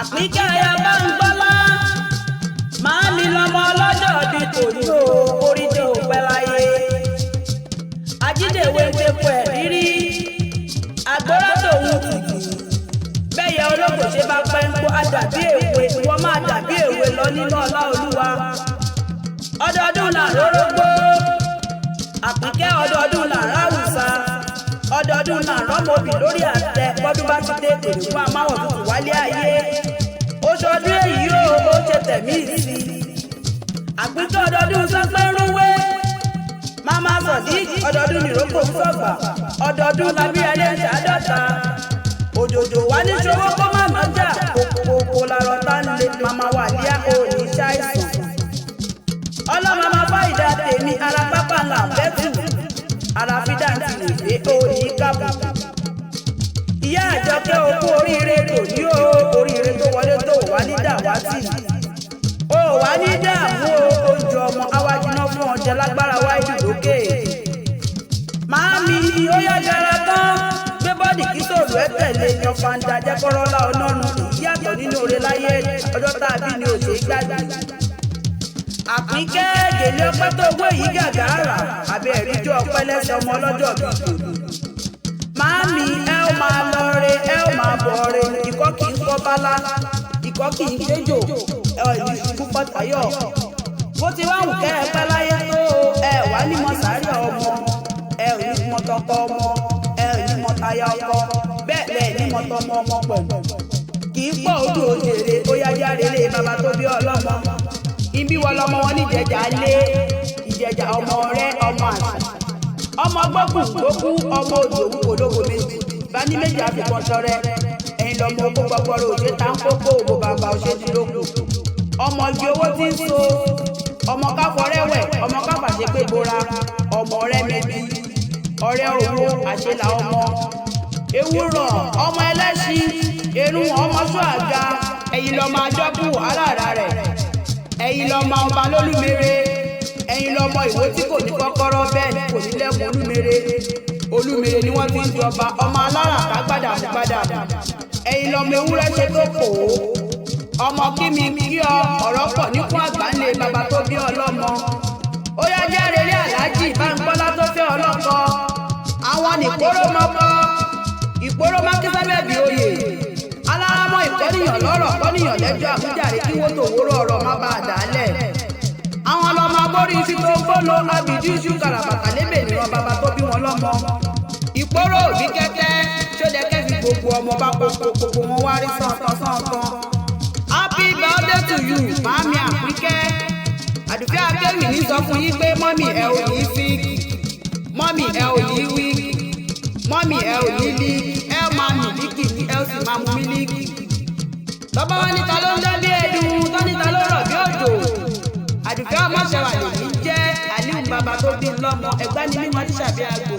Àpínkẹ́ aya Báńgbọ́lá máa mi lọ́mọ ọlọ́jọ́ bí tòní o orí jẹ́ òpẹ́ láyé. Ajídèwé ń tepo ẹ̀ rírí àgbọ̀rọ̀ tòun tìkì bẹ́yẹ olóko ṣe bá pẹ́ ń kó àdàbí èwe wọ́n máa dàbí èwe lọ nínú ọlá Olúwa. Ọdọọdún là rórógbó Àpínkẹ́ ọdọọdún là ráwùsá ọdọọdún là rọ́mọbì lórí àtẹ bọ́dún bá ti dé kèrè fún amáwọ̀ tuntun wálé ayé. Oṣọdún èyí ó ṣe tẹ̀mí sí Àpínkẹ́ ọdọọdún sọpẹ́ rúwé Mama Sodiq ọdọọdún nìrókò sọ̀gbà ọdọọdún labí ẹni ẹ̀ṣẹ̀ àádọ́ta òjòjò wá ní ṣòwò kó má nọjà kòkòkò làrọ̀ tá ń lé mama wà ní òní ṣàìsàn. Ọlọ́mọ máa bá ìdá tèmi ara pápá ńlá bẹ́tù ara fídà ti lè dé òní kábù. Ìyá Àjọkẹ́ okú oríire kò ní oríire tó wọlé tó wà ní dàwátì. Ó wà ní dààmú oúnjẹ ọmọ awájúná fún ọjọ́ lágbára wáìdì lókè. Màámi ó yá gara tán gbé bọ́ọ̀dì kí sòrò ẹ tẹ̀lé yan fanda jẹ́kọ́rọ́lá ọlọ́run ìyàtọ̀ nínú oore láyé ọjọ́ tàbí ni òṣè gbàgbé. Àpínkẹ́ gèlè ọpẹ́ tó wé yìí gàgàrà àbẹ̀ ẹ̀ríjọ́ ọpẹ́ lẹ́sẹ̀ ọmọ ọlọ́jọ́ bí tòlù. Màámi ẹ ó máa lọ re ẹ ó máa bọ̀ re ìkọ́ kì í kọ́ bálá ìkọ́ kì í kéjò ìlú ṣubú pọ̀tàyọ̀. Bó ti wá wù kẹ́ ẹ pẹ́ láyé tó ẹ wà ní mọ̀sárì ọmọ ẹ ò ní mọ̀tọ́kọ ọmọ ẹ ò ní mọ̀tayà ọkọ bẹ́ẹ̀ bẹ́ẹ̀ ní mọ̀tọ́mọ ọmọ pẹ̀lú. Kì í pọ̀ odò òjèrè bóyá járe lé bàbá tó bí ọlọ́mọ. Ibi wọ lọmọ wọn ní ìjẹjà lé ìjẹjà ọmọ rẹ ọmọ àṣà. Ọmọ gbókùn gbókùn ọmọ òjòwú kòlógo méjì bá ní méjì àfikún sọrẹ ẹ̀yin lọmọ ogún gbọgbọrọ òṣè tá ń kókó òbò bàbá òṣè ti lókun. Ọmọ igi owó ti ń so ọmọ káfọrẹ́wẹ̀ ọmọ káfàṣepé bora ọmọ ọ̀rẹ́ méjì ọ̀rẹ́ owó àṣelà ọmọ ewúrọ̀ ọmọ ẹlẹ́ṣin erun ọmọ ṣọ́àga ẹ̀yin lọ́mọ àjọkù alára rẹ̀ ẹ̀yin lọ́mọ ọba lólúmere ẹ̀yin lọ́mọ ìwé tí kò ní kọ́kọ́rọ́ bẹ́ẹ̀ ni kò ní lẹ́kùn olúmere ni wọ́n ti ń jọba ọmọ alára kágbádà gbádà ẹ̀yin lọ́mọ ewúrẹ́ ṣe tó kò ó ọmọ kí mi kí ọ ọ̀rọ̀ pọ̀ nípò àgbáńlé bàbá tó bí ọlọ́mọ. Ó yá járe rí Aláàjì Báńgbọ́lá tó fẹ́ ọlọ́kọ àwọn nìkóró mọ́kọ́ ìkóró mákísẹ́bẹ̀ bí oyè alárámọ́ ìkọ́nìyàn lọ́rọ̀ kọ́nìyàn lẹ́jọ́ àbújáre kí wọ́n tó wóró ọ̀rọ̀ má bàa dálẹ̀. Àwọn ọlọ́mọ abórí iṣu tó gbólo abìjú iṣu kàràbàtà lébè níran bàbá tó bí wọn lọ́mọ. Ìkóró òbí kẹ́kẹ́ ṣódẹ́kẹ́ fi gbogbo ọmọ bá gbogbo wọn wá rí sọ̀tàn. Happy birthday to you Màámi Àpínkẹ́. Àdùfẹ́ Akéwì ní sọ fún yín pé mọ́mì ẹ ò ní fíìkì mọ́mì ẹ ò ní wíìkì mọ́mì ẹ ò ní líìkì ẹ máa mì líìkì ní ẹ ó sì máa mú mílíìkì. Bàbá wa níta ló ń dán bí ẹdun tó níta ló rọ̀ bí òjò. Àdùfẹ́ ọmọ ṣẹwà lèyí jẹ́ Àlíù bàbá tó bí lọ́mọ ẹ̀gbá ni mímọ́ tíṣàbí àgbò.